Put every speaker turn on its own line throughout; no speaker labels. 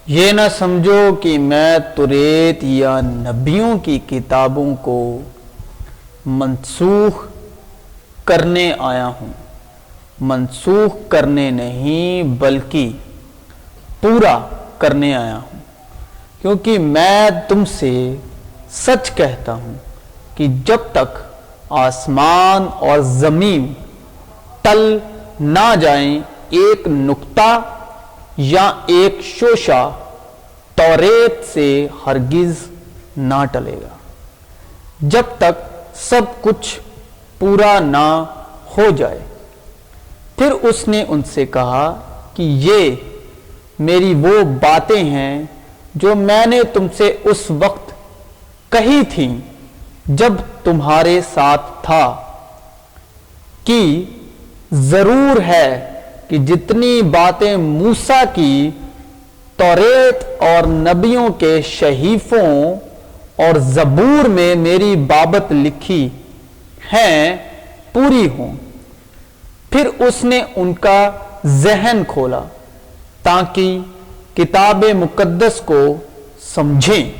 یہ نہ سمجھو کہ میں توریت یا نبیوں کی کتابوں کو منسوخ کرنے آیا ہوں، منسوخ کرنے نہیں بلکہ پورا کرنے آیا ہوں، کیونکہ میں تم سے سچ کہتا ہوں کہ جب تک آسمان اور زمین ٹل نہ جائیں ایک نقطہ یا ایک شوشہ توریت سے ہرگز نہ ٹلے گا، جب تک سب کچھ پورا نہ ہو جائے۔ پھر اس نے ان سے کہا کہ یہ میری وہ باتیں ہیں جو میں نے تم سے اس وقت کہی تھیں جب تمہارے ساتھ تھا، کہ ضرور ہے کہ جتنی باتیں موسیٰ کی توریت اور نبیوں کے صحیفوں اور زبور میں میری بابت لکھی ہیں پوری ہوں۔ پھر اس نے ان کا ذہن کھولا تاکہ کتاب مقدس کو سمجھیں،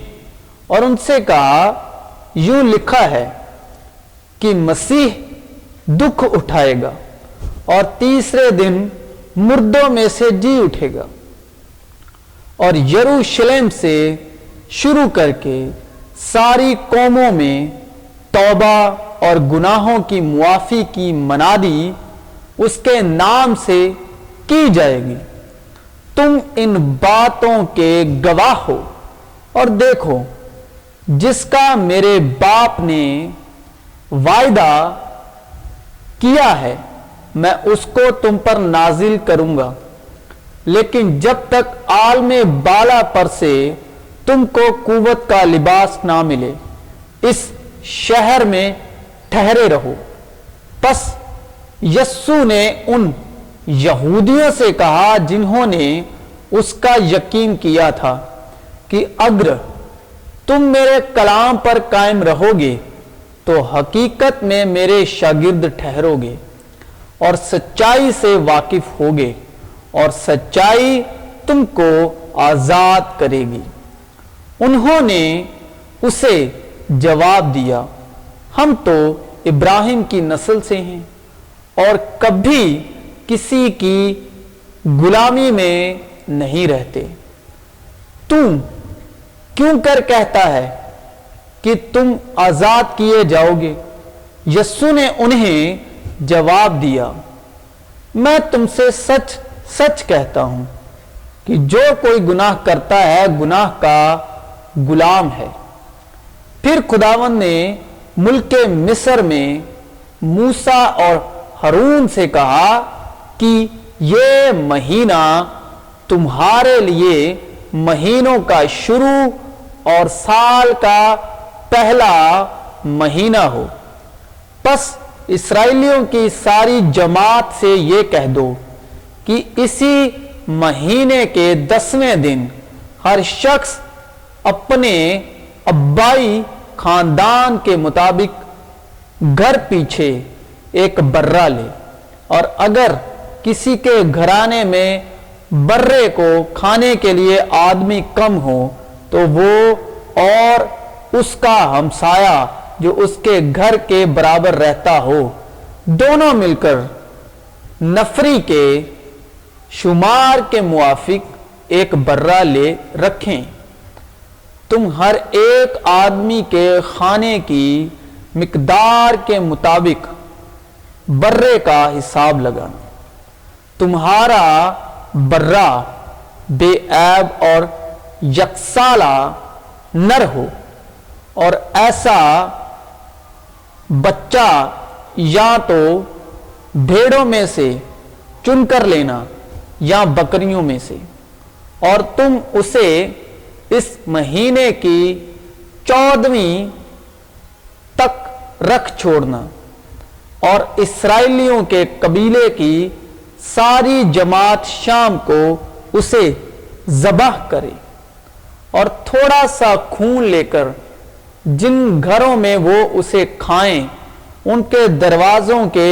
اور ان سے کہا یوں لکھا ہے کہ مسیح دکھ اٹھائے گا اور تیسرے دن مردوں میں سے جی اٹھے گا، اور یروشلم سے شروع کر کے ساری قوموں میں توبہ اور گناہوں کی معافی کی منادی اس کے نام سے کی جائے گی۔ تم ان باتوں کے گواہ ہو، اور دیکھو جس کا میرے باپ نے وعدہ کیا ہے میں اس کو تم پر نازل کروں گا، لیکن جب تک عالم بالا پر سے تم کو قوت کا لباس نہ ملے اس شہر میں ٹھہرے رہو۔ پس یسوع نے ان یہودیوں سے کہا جنہوں نے اس کا یقین کیا تھا کہ اگر تم میرے کلام پر قائم رہو گے تو حقیقت میں میرے شاگرد ٹھہرو گے اور سچائی سے واقف ہوگے، اور سچائی تم کو آزاد کرے گی۔ انہوں نے اسے جواب دیا، ہم تو ابراہیم کی نسل سے ہیں اور کبھی کسی کی غلامی میں نہیں رہتے، تو کیوں کر کہتا ہے کہ تم آزاد کیے جاؤ گے؟ یسوع نے انہیں جواب دیا، میں تم سے سچ سچ کہتا ہوں کہ جو کوئی گناہ کرتا ہے گناہ کا غلام ہے۔ پھر خداوند نے ملک مصر میں موسیٰ اور ہارون سے کہا کہ یہ مہینہ تمہارے لیے مہینوں کا شروع اور سال کا پہلا مہینہ ہو۔ پس اسرائیلیوں کی ساری جماعت سے یہ کہہ دو کہ اسی مہینے کے 10ویں دن ہر شخص اپنے ابائی خاندان کے مطابق گھر پیچھے ایک برہ لے، اور اگر کسی کے گھرانے میں برے کو کھانے کے لیے آدمی کم ہو تو وہ اور اس کا ہمسایہ جو اس کے گھر کے برابر رہتا ہو دونوں مل کر نفری کے شمار کے موافق ایک برہ لے رکھیں۔ تم ہر ایک آدمی کے کھانے کی مقدار کے مطابق برے کا حساب لگانا۔ تمہارا برہ بے عیب اور یکسالہ نر ہو، اور ایسا بچہ یا تو بھیڑوں میں سے چن کر لینا یا بکریوں میں سے، اور تم اسے اس مہینے کی 14ویں تک رکھ چھوڑنا، اور اسرائیلیوں کے قبیلے کی ساری جماعت شام کو اسے ذبح کرے، اور تھوڑا سا خون لے کر جن گھروں میں وہ اسے کھائیں ان کے دروازوں کے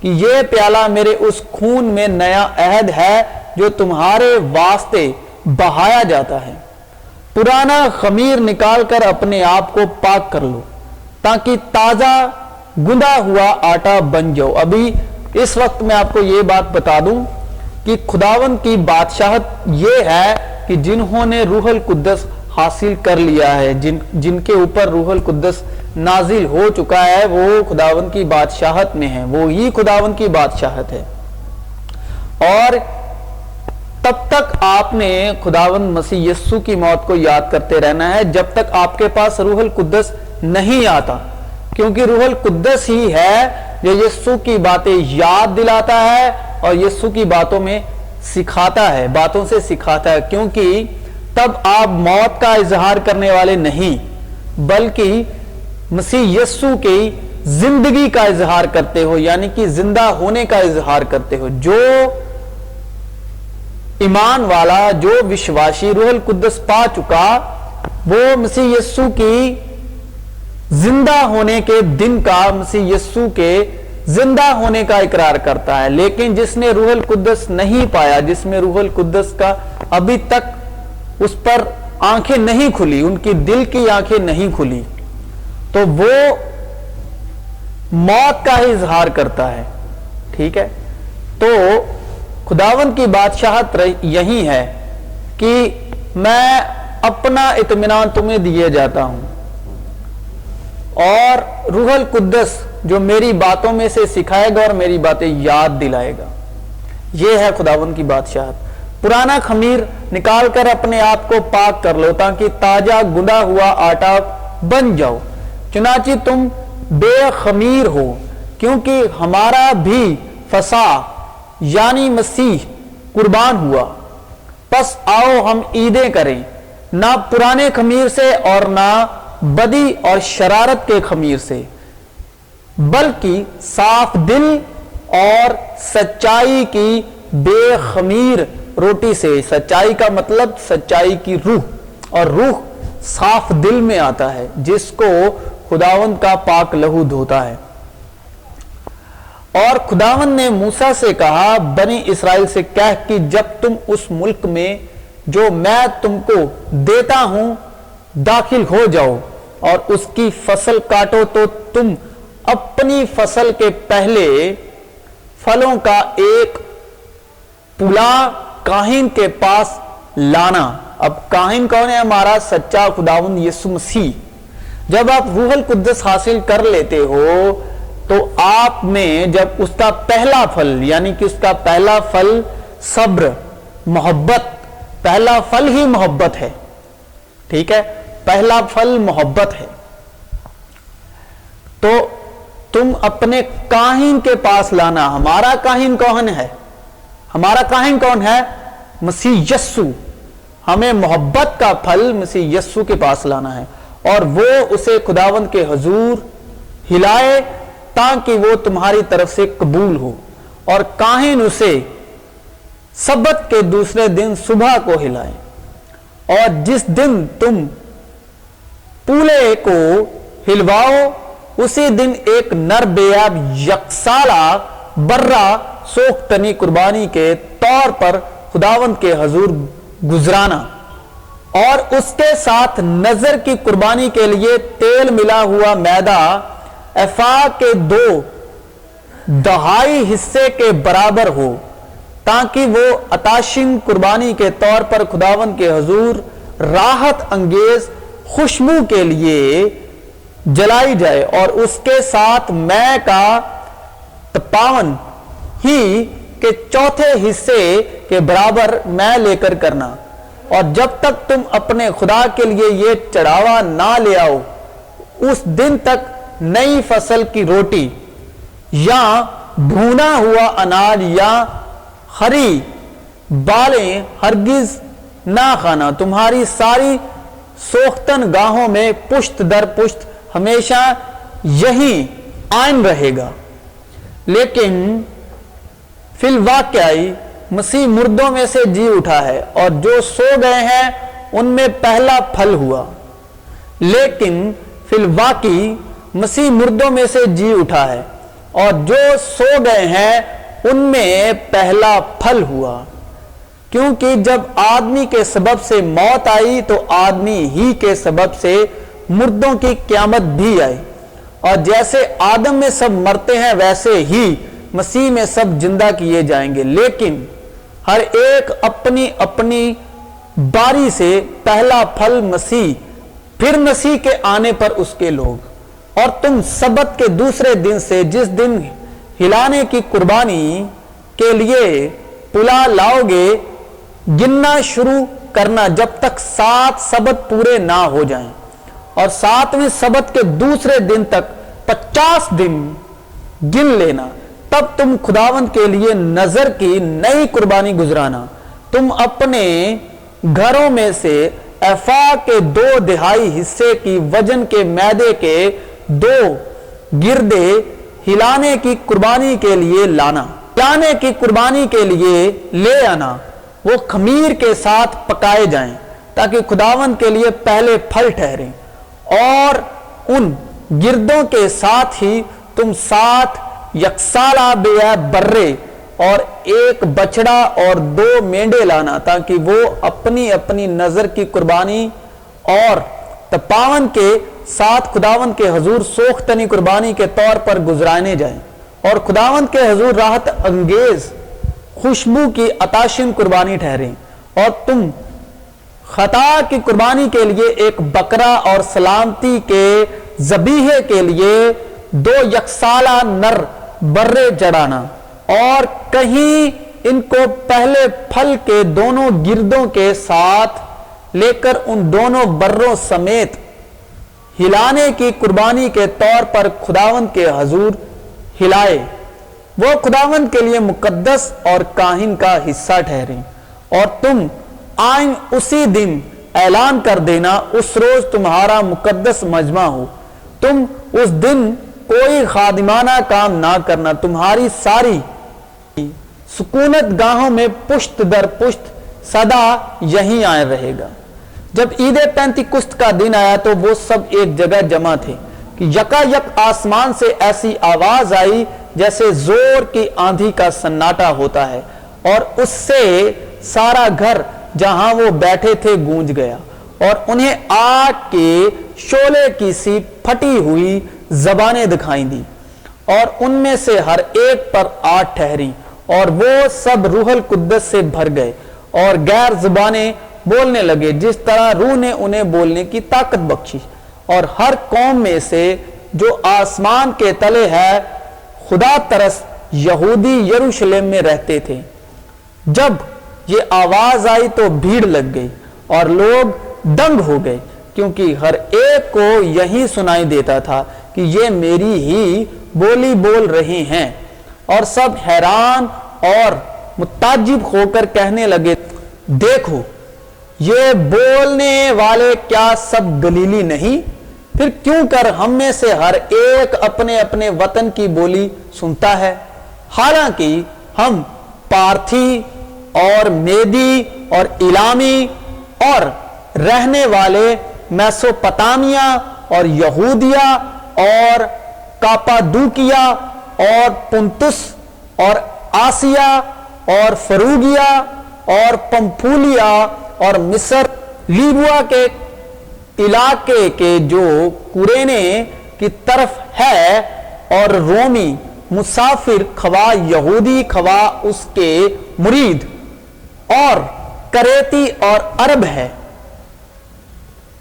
کہ یہ پیالہ میرے اس خون میں نیا عہد ہے جو تمہارے واسطے بہایا جاتا ہے۔ پرانا خمیر نکال کر اپنے آپ کو پاک کر لو تاکہ تازہ گندا ہوا آٹا بن جاؤ۔ ابھی اس وقت میں آپ کو یہ بات بتا دوں کہ خداوند کی بادشاہت یہ ہے کہ جنہوں نے روح القدس حاصل کر لیا ہے، جن کے اوپر روح القدس نازل ہو چکا ہے، وہ خداوند کی بادشاہت میں ہے، وہی خداوند کی بادشاہت ہے۔ اور تب تک آپ نے خداوند مسیح یسوع کی موت کو یاد کرتے رہنا ہے جب تک آپ کے پاس روح القدس نہیں آتا، کیونکہ روح القدس ہی ہے جو یسوع کی باتیں یاد دلاتا ہے اور یسوع کی باتوں میں سکھاتا ہے، باتوں سے سکھاتا ہے، کیونکہ تب آپ موت کا اظہار کرنے والے نہیں بلکہ مسیح یسوع کی زندگی کا اظہار کرتے ہو، یعنی کہ زندہ ہونے کا اظہار کرتے ہو۔ جو ایمان والا، جو وشواشی روح القدس پا چکا، وہ مسیح یسوع کی زندہ ہونے کے دن کا، مسیح یسوع کے زندہ ہونے کا اقرار کرتا ہے۔ لیکن جس نے روح القدس نہیں پایا، جس میں روح القدس کا ابھی تک اس پر آنکھیں نہیں کھلی، ان کی دل کی آنکھیں نہیں کھلی، تو وہ موت کا ہی اظہار کرتا ہے۔ ٹھیک ہے، تو خداوند کی بادشاہت یہی ہے کہ میں اپنا اطمینان تمہیں دیے جاتا ہوں، اور روح القدس جو میری باتوں میں سے سکھائے گا اور میری باتیں یاد دلائے گا، یہ ہے خداوند کی بادشاہت۔ پرانا خمیر نکال کر اپنے آپ کو پاک کر لو تاکہ تازہ گندا ہوا آٹا بن جاؤ، چنانچہ تم بے خمیر ہو، کیونکہ ہمارا بھی فسح یعنی مسیح قربان ہوا۔ پس آؤ ہم عیدیں کریں، نہ پرانے خمیر سے اور نہ بدی اور شرارت کے خمیر سے، بلکہ صاف دل اور سچائی کی بے خمیر روٹی سے۔ سچائی کا مطلب سچائی کی روح، اور روح صاف دل میں آتا ہے جس کو خداوند کا پاک لہو دھوتا ہے۔ اور خداوند نے موسیٰ سے کہا، بنی اسرائیل سے کہہ کہ جب تم اس ملک میں جو میں تم کو دیتا ہوں داخل ہو جاؤ اور اس کی فصل کاٹو، تو تم اپنی فصل کے پہلے پھلوں کا ایک پلا کاہن کے پاس لانا۔ اب کاہن کون ہے؟ ہمارا سچا خداوند یسوع مسیح۔ جب آپ روح القدس حاصل کر لیتے ہو تو آپ میں جب اس کا پہلا پھل، یعنی کہ اس کا پہلا پھل صبر، محبت، پہلا پھل ہی محبت ہے۔ ٹھیک ہے، پہلا پھل محبت ہے۔ تو تم اپنے کاہن کے پاس لانا۔ ہمارا کاہن کون ہے؟ ہمارا کاہن کون ہے؟ مسیح یسوع۔ ہمیں محبت کا پھل مسیح یسوع کے پاس لانا ہے، اور وہ اسے خداوند کے حضور ہلائے تاکہ وہ تمہاری طرف سے قبول ہو، اور کاہن اسے سبت کے دوسرے دن صبح کو ہلائے۔ اور جس دن تم پولے کو ہلواؤ اسی دن ایک نر بیاب یکسالہ برہ سوختنی قربانی کے طور پر خداوند کے حضور گزرانا، اور اس کے ساتھ نظر کی قربانی کے لیے تیل ملا ہوا میدہ ایفا کے 2.5 حصے کے برابر ہو، تاکہ وہ عطاشین قربانی کے طور پر خداوند کے حضور راحت انگیز خوشبو کے لیے جلائی جائے، اور اس کے ساتھ میں کا 53 ہی کے 4 حصے کے برابر میں لے کر کرنا۔ اور جب تک تم اپنے خدا کے لیے یہ چڑھاوا نہ لے آؤ اس دن تک نئی فصل کی روٹی یا بھونا ہوا اناج یا ہری بالیں ہرگز نہ کھانا۔ تمہاری ساری سوختن گاہوں میں پشت در پشت ہمیشہ یہی عائن رہے گا۔ لیکن فی الواقع مسیح مردوں میں سے جی اٹھا ہے، اور جو سو گئے ہیں ان میں پہلا پھل ہوا۔ لیکن فی الواقع مسیح مردوں میں سے جی اٹھا ہے، اور جو سو گئے ہیں ان میں پہلا پھل ہوا، کیونکہ جب آدمی کے سبب سے موت آئی تو آدمی ہی کے سبب سے مردوں کی قیامت بھی آئی، اور جیسے آدم میں سب مرتے ہیں ویسے ہی مسیح میں سب زندہ کیے جائیں گے، لیکن ہر ایک اپنی اپنی باری سے پہلا پھل مسیح، پھر مسیح کے آنے پر اس کے لوگ۔ اور تم سبت کے دوسرے دن سے جس دن ہلانے کی قربانی کے لیے پلا لاؤ گے گننا شروع کرنا جب تک 7 سبت پورے نہ ہو جائیں، اور 7ویں سبت کے دوسرے دن تک 50 دن گن لینا، تب تم خداوند کے لیے نذر کی نئی قربانی گزرانا۔ تم اپنے گھروں میں سے ایفا کے 2/2 حصے کی وزن کے میدے کے 2 گردے ہلانے کی قربانی کے لیے لانا، ہلانے کی قربانی کے لیے لے آنا، وہ خمیر کے ساتھ پکائے جائیں تاکہ خداوند کے لیے پہلے پھل ٹھہریں۔ اور ان گردوں کے ساتھ ہی تم 7 یکسالہ بیعیب برے اور 1 بچڑا اور 2 مینڈے لانا، تاکہ وہ اپنی اپنی نظر کی قربانی اور تپاون کے ساتھ خداوند کے حضور سوختنی قربانی کے طور پر گزرانے جائیں، اور خداوند کے حضور راحت انگیز خوشبو کی عطاشن قربانی ٹھہریں۔ اور تم خطا کی قربانی کے لیے 1 بکرا اور سلامتی کے ذبیحے کے لیے 2 یکسالہ نر برے چڑھانا، اور کہیں ان کو پہلے پھل کے دونوں گردوں کے ساتھ لے کر ان دونوں بروں سمیت ہلانے کی قربانی کے طور پر خداوند کے حضور ہلائے، وہ خداوند کے لیے مقدس اور کاہن کا حصہ ٹھہریں۔ اور تم آئیں اسی دن اعلان کر دینا اس روز تمہارا مقدس مجمع ہو، تم اس دن کوئی خادمانہ کام نہ کرنا، تمہاری ساری سکونت گاہوں میں پشت در پشت سدا یہیں آئے رہے گا۔ جب عید پینتیکست کا دن آیا تو وہ سب ایک جگہ جمع تھے کہ یکایک آسمان سے ایسی آواز آئی جیسے زور کی آندھی کا سناٹا ہوتا ہے، اور اس سے سارا گھر جہاں وہ بیٹھے تھے گونج گیا، اور انہیں آگ کے شعلے کی سی پھٹی ہوئی زبانیں دکھائی دی، اور ان میں سے ہر ایک پر آگ ٹھہری، اور وہ سب روح القدس سے بھر گئے اور غیر زبانیں بولنے لگے جس طرح روح نے انہیں بولنے کی طاقت بخشی۔ اور ہر قوم میں سے جو آسمان کے تلے ہے خدا ترس یہودی یروشلم میں رہتے تھے۔ جب یہ آواز آئی تو بھیڑ لگ گئی اور لوگ دنگ ہو گئے، کیونکہ ہر ایک کو یہی سنائی دیتا تھا کہ یہ میری ہی بولی بول رہے ہیں، اور سب حیران اور متعجب ہو کر کہنے لگے، دیکھو یہ بولنے والے کیا سب گلیلی نہیں؟ پھر کیوں کر ہم میں سے ہر ایک اپنے اپنے وطن کی بولی سنتا ہے؟ حالانکہ ہم پارتھی اور میدی اور ایلامی اور رہنے والے میسوپتامیہ اور یہودیہ اور کاپادوکیا اور پنتس اور آسیا اور فروگیا اور پمفولیا اور مصر، لیبیا کے علاقے کے جو کورینے کی طرف ہے، اور رومی مسافر خواہ یہودی خواہ اس کے مرید، اور کریتی اور عرب ہے،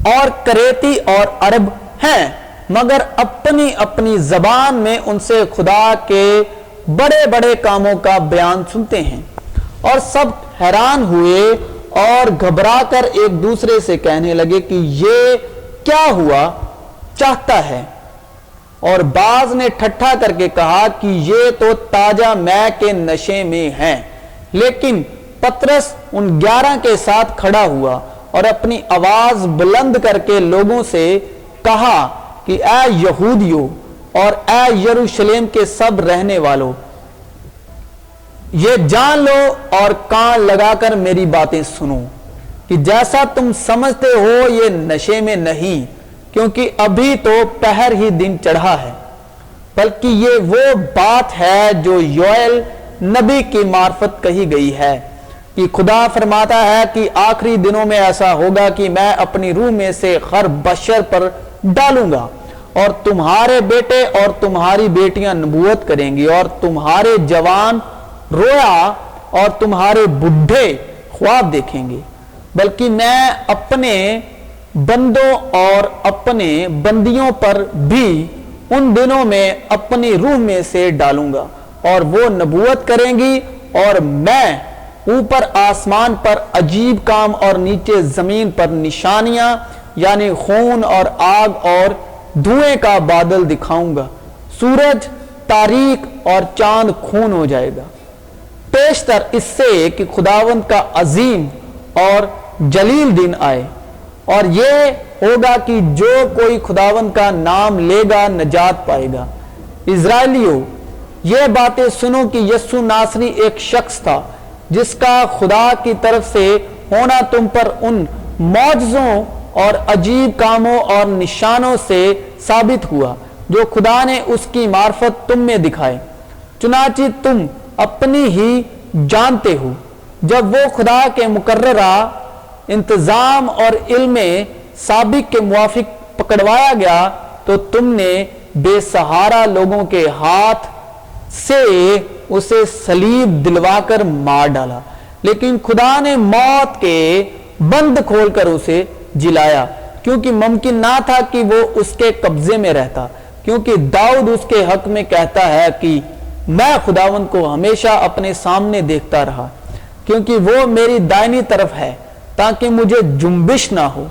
اور کریتی اور عرب ہیں، مگر اپنی اپنی زبان میں ان سے خدا کے بڑے بڑے کاموں کا بیان سنتے ہیں۔ اور سب حیران ہوئے اور گھبرا کر ایک دوسرے سے کہنے لگے کہ یہ کیا ہوا چاہتا ہے؟ اور بعض نے ٹھٹھا کر کے کہا کہ یہ تو تازہ مے کے نشے میں ہیں۔ لیکن پترس ان 11 کے ساتھ کھڑا ہوا اور اپنی آواز بلند کر کے لوگوں سے کہا کہ اے یہودیو اور اے یروشلم کے سب رہنے والوں، یہ جان لو اور کان لگا کر میری باتیں سنو کہ جیسا تم سمجھتے ہو یہ نشے میں نہیں، کیونکہ ابھی تو پہر ہی دن چڑھا ہے۔ بلکہ یہ وہ بات ہے جو یوئیل نبی کی معرفت کہی گئی ہے کہ خدا فرماتا ہے کہ آخری دنوں میں ایسا ہوگا کہ میں اپنی روح میں سے ہر بشر پر ڈالوں گا، اور تمہارے بیٹے اور تمہاری بیٹیاں نبوت کریں گی، اور تمہارے جوان رویا اور تمہارے بڈھے خواب دیکھیں گے، بلکہ میں اپنے بندوں اور اپنے بندیوں پر بھی ان دنوں میں اپنی روح میں سے ڈالوں گا، اور وہ نبوت کریں گی، اور میں اوپر آسمان پر عجیب کام اور نیچے زمین پر نشانیاں یعنی خون اور آگ اور دھوئیں کا بادل دکھاؤں گا، سورج تاریک اور چاند خون ہو جائے گا، پیشتر اس سے کہ خداوند کا عظیم اور جلیل دن آئے، اور یہ ہوگا کہ جو کوئی خداوند کا نام لے گا نجات پائے گا۔ اسرائیلیوں، یہ باتیں سنو کہ یسوع ناصری ایک شخص تھا جس کا خدا کی طرف سے ہونا تم پر ان معجزوں اور عجیب کاموں اور نشانوں سے ثابت ہوا جو خدا نے اس کی معرفت تم میں دکھائے، چنانچہ تم اپنی ہی جانتے ہو۔ جب وہ خدا کے مقررہ انتظام اور علم سابق کے موافق پکڑوایا گیا تو تم نے بے سہارا لوگوں کے ہاتھ سے اسے صلیب دلوا کر مار ڈالا، لیکن خدا نے موت کے بند کھول کر اسے جلایا، کیونکہ ممکن نہ تھا کہ وہ اس کے قبضے میں رہتا، کیونکہ داؤد اس کے حق میں کہتا ہے کہ میں خداوند کو ہمیشہ اپنے سامنے دیکھتا رہا، کیونکہ وہ میری دائنی طرف ہے تاکہ مجھے جنبش نہ ہو۔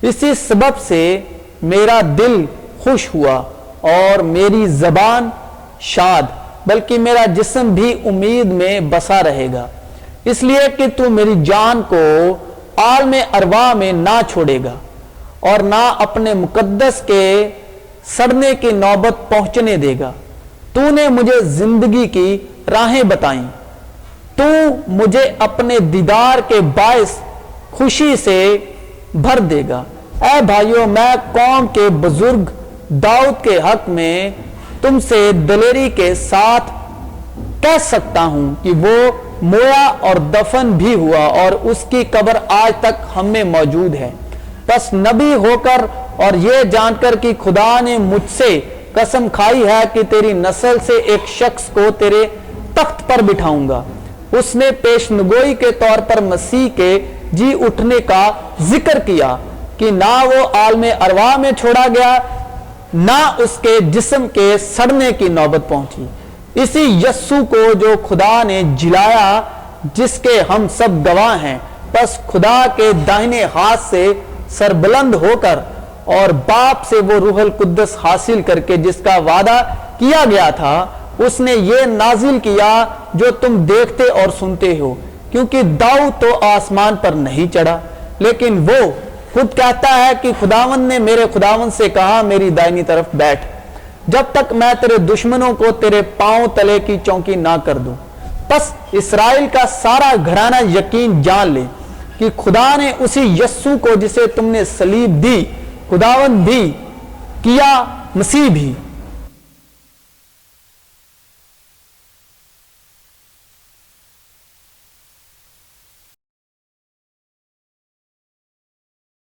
اسی سبب سے میرا دل خوش ہوا اور میری زبان شاد، بلکہ میرا جسم بھی امید میں بسا رہے گا، اس لیے کہ تو میری جان کو عالم ارواح میں نہ چھوڑے گا اور نہ اپنے مقدس کے سڑنے کی نوبت پہنچنے دے گا۔ تو نے مجھے زندگی کی راہیں بتائیں، تو مجھے اپنے دیدار کے باعث خوشی سے بھر دے گا۔ اے بھائیو، میں قوم کے بزرگ داؤد کے حق میں تم سے دلیری کے ساتھ کہہ سکتا ہوں کہ وہ مویا اور دفن بھی ہوا، اور اس کی قبر آج تک ہم میں موجود ہے۔ پس نبی ہو کر اور یہ جان کر کہ خدا نے مجھ سے قسم کھائی ہے کہ تیری نسل سے ایک شخص کو تیرے تخت پر بٹھاؤں گا، اس نے پیشنگوئی کے طور پر مسیح کے جی اٹھنے کا ذکر کیا کہ نہ وہ عالم ارواح میں چھوڑا گیا، نہ اس کے جسم کے سڑنے کی نوبت پہنچی۔ اسی یسوع کو جو خدا نے جلایا، جس کے ہم سب گواہ ہیں، پس خدا کے داہنے ہاتھ سے سربلند ہو کر اور باپ سے وہ روح القدس حاصل کر کے جس کا وعدہ کیا گیا تھا، اس نے یہ نازل کیا جو تم دیکھتے اور سنتے ہو، کیونکہ داؤد تو آسمان پر نہیں چڑھا، لیکن وہ خود کہتا ہے کہ خداوند نے میرے خداوند سے کہا میری دائنی طرف بیٹھ، جب تک میں تیرے دشمنوں کو تیرے پاؤں تلے کی چونکی نہ کر دوں۔ پس اسرائیل کا سارا گھرانہ یقین جان لے کہ خدا نے اسی یسوع کو جسے تم نے صلیب دی، خداوند بھی کیا، مسیح بھی،